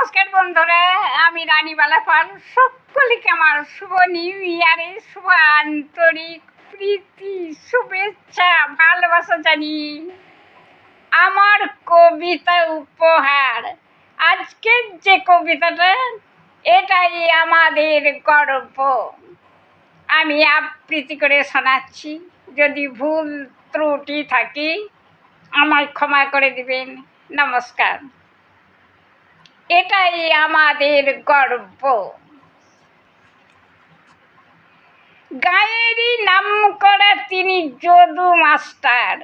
নমস্কার বন্ধুরা, আমি রানীবালা পাল। সকলকে আমার শুভ নিউ ইয়ারের শুভ আন্তরিক প্রীতি, শুভেচ্ছা, ভালোবাসা জানিয়ে আমার কবিতা উপহার। আজকের যে কবিতাটা, এটাই আমাদের গর্ব। আমি আবৃত্তি করে শোনাচ্ছি, যদি ভুল ত্রুটি থাকে আমায় ক্ষমা করে দিবেন। নমস্কার। এটাই আমাদের গর্ব। গায়েরই নাম করা তিনি যদু মাস্টার,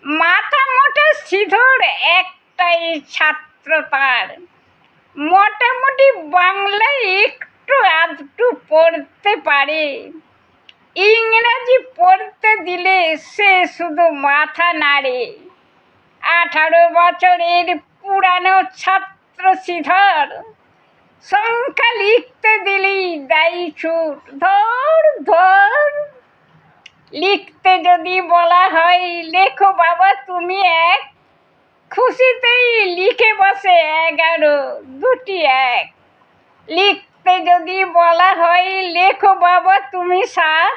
মাথা মোটা সিধর একটাই ছাত্র তার। মোটামুটি বাংলায় একটু আধটু পড়তে পারে, ইংরাজি পড়তে দিলে সে শুধু মাথা নাড়ে। 18 বছরের পুরানো ছাত্র শ্রীধর, সংখ্যা লিখতে দিলেই দায়ী ছুট, ধর ধর। লিখতে যদি বলা হয় লেখো বাবা তুমি এক, খুশিতেই লিখে বসে 11 দুটি এক। লিখতে যদি বলা হয় লেখো বাবা তুমি 7,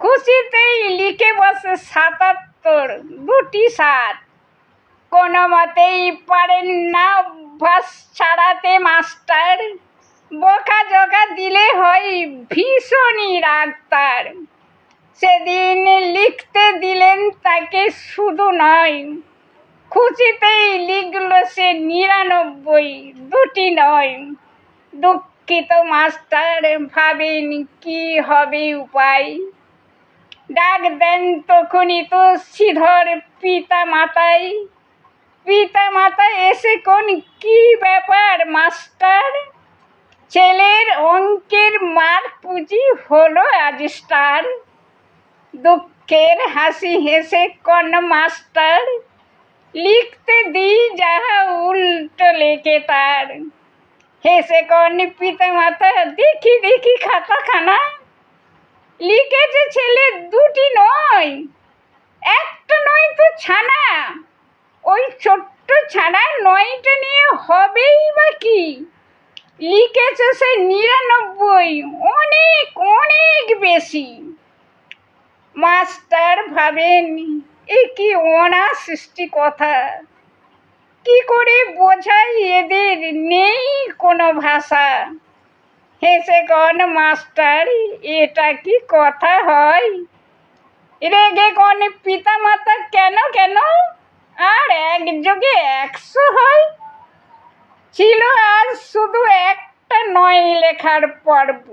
খুশিতেই লিখে বসে 77 দুটি 7। কোনো মতেই পারেন না অভ্যাস ছাড়াতে মাস্টার, বকাঝকা দিলে হয় ভীষণই রাগ তার। সেদিন লিখতে দিলেন তাকে শুধু নয়, খুশিতেই লিখল সে 99 দুটি নয়। দুঃখিত মাস্টার, ভাবেন কি হবে উপায়, ডাক দেন তখনই তো শ্রীধর পিতা মাতায়। পিতা মাতা এসে কোন কি ব্যাপার মাস্টার, ছেলের অঙ্কের মার পুঁজি হলো আজ স্টার। দুঃখের হাসি হেসে কোন মাস্টার, লিখতে দিই যাহা উল্টো লেখে তার। হেসে কোন পিতা মাতা, দেখি দেখি খাতাখানা, লিখেছে ছেলে দুটি নয়, একটা নয় তো ছানা। ওই ছোট্ট ছানা 9টা নিয়ে হবেই বা কি, লিখেছে সে 99, অনেক অনেক বেশি। মাস্টার ভাবেন এ কি অনাসৃষ্টি কথা, কি করে বোঝাই এদের নেই কোনো ভাষা। হেসে কোন মাস্টার, এটা কি কথা হয়, রেগে কোন পিতা মাতা, কেন কেন আর একযোগে 100 হয়। ছিল আজ শুধু একটা 9 লেখার পর্ব,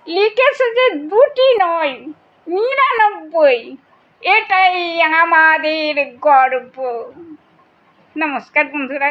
লিখেছে যে দুটি নয় 99, এটাই আমাদের গর্ব। নমস্কার বন্ধুরা।